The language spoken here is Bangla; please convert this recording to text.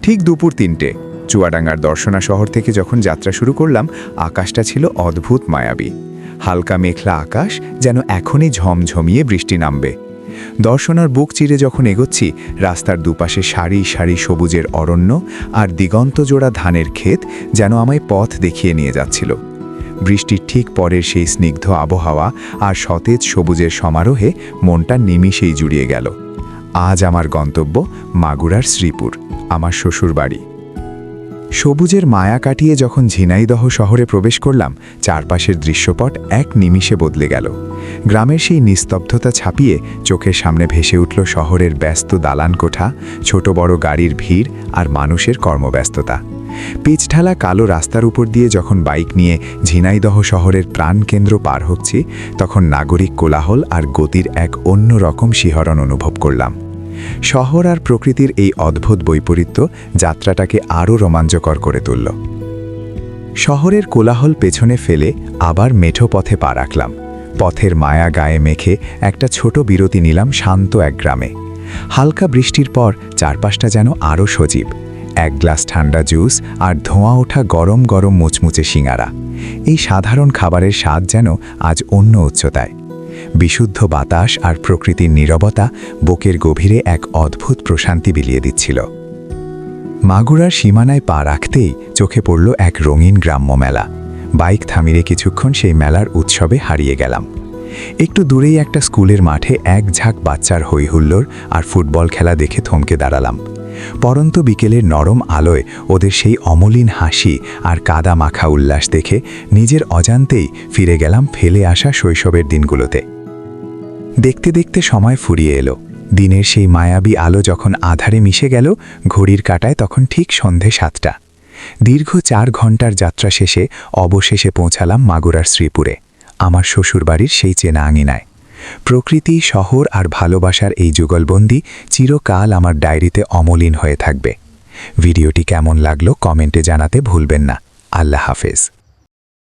ঠিক দুপুর ৩টে চুয়াডাঙ্গার দর্শনা শহর থেকে যখন যাত্রা শুরু করলাম, আকাশটা ছিল অদ্ভুত মায়াবী। হালকা মেঘলা আকাশ, যেন এখনই ঝমঝমিয়ে বৃষ্টি নামবে। দর্শনার বুক চিরে যখন এগোচ্ছি, রাস্তার দুপাশে সারি সারি সবুজের অরণ্য আর দিগন্তজোড়া ধানের ক্ষেত যেন আমায় পথ দেখিয়ে নিয়ে যাচ্ছিল। বৃষ্টির ঠিক পরের সেই স্নিগ্ধ আবহাওয়া আর সতেজ সবুজের সমারোহে মনটা নিমিষেই জুড়িয়ে গেল। আজ আমার গন্তব্য মাগুরার শ্রীপুর, আমার শ্বশুর বাড়ি। সবুজের মায়া কাটিয়ে যখন ঝিনাইদহ শহরে প্রবেশ করলাম, চারপাশের দৃশ্যপট এক নিমিষে বদলে গেল। গ্রামের সেই নিস্তব্ধতা ছাপিয়ে চোখের সামনে ভেসে উঠল শহরের ব্যস্ত দালান কোঠা, ছোট বড় গাড়ির ভিড় আর মানুষের কর্মব্যস্ততা। পিচঢালা কালো রাস্তার উপর দিয়ে যখন বাইক নিয়ে ঝিনাইদহ শহরের প্রাণকেন্দ্র পার হচ্ছি, তখন নাগরিক কোলাহল আর গতির এক অন্য রকম শিহরণ অনুভব করলাম। শহর আর প্রকৃতির এই অদ্ভুত বৈপরীত্য যাত্রাটাকে আরও রোমাঞ্চকর করে তুলল। শহরের কোলাহল পেছনে ফেলে আবার মেঠো পথে পা রাখলাম। পথের মায়া গায়ে মেখে একটা ছোট বিরতি নিলাম শান্ত এক গ্রামে। হালকা বৃষ্টির পর চারপাশটা যেন আরও সজীব। এক গ্লাস ঠান্ডা জুস আর ধোঁয়া ওঠা গরম গরম মুচমুচে সিঙারা। এই সাধারণ খাবারের স্বাদ যেন আজ অন্য উচ্চতায়। বিশুদ্ধ বাতাস আর প্রকৃতির নীরবতা বুকের গভীরে এক অদ্ভুত প্রশান্তি বিলিয়ে দিচ্ছিল। মাগুরার সীমানায় পা রাখতেই চোখে পড়ল এক রঙিন গ্রাম্য মেলা। বাইক থামিয়ে কিছুক্ষণ সেই মেলার উৎসবে হারিয়ে গেলাম। একটু দূরেই একটা স্কুলের মাঠে এক ঝাঁক বাচ্চার হৈহুল্লোড় আর ফুটবল খেলা দেখে থমকে দাঁড়ালাম। পরন্ত বিকেলের নরম আলোয় ওদের সেই অমলিন হাসি আর কাদা মাখা উল্লাস দেখে নিজের অজান্তেই ফিরে গেলাম ফেলে আসা শৈশবের দিনগুলোতে। দেখতে দেখতে সময় ফুরিয়ে এলো। দিনের সেই মায়াবী আলো যখন আধারে মিশে গেল, ঘড়ির কাঁটায় তখন ঠিক সন্ধে ৭টা। দীর্ঘ ৪ ঘন্টার যাত্রা শেষে অবশেষে পৌঁছালাম মাগুরার শ্রীপুরে, আমার শ্বশুরবাড়ির সেই চেনা আঙিনায়। প্রকৃতি, শহর আর ভালোবাসার এই যুগলবন্দি চিরকাল আমার ডায়েরিতে অমলিন হয়ে থাকবে। ভিডিওটি কেমন লাগলো কমেন্টে জানাতে ভুলবেন না। আল্লাহ হাফেজ।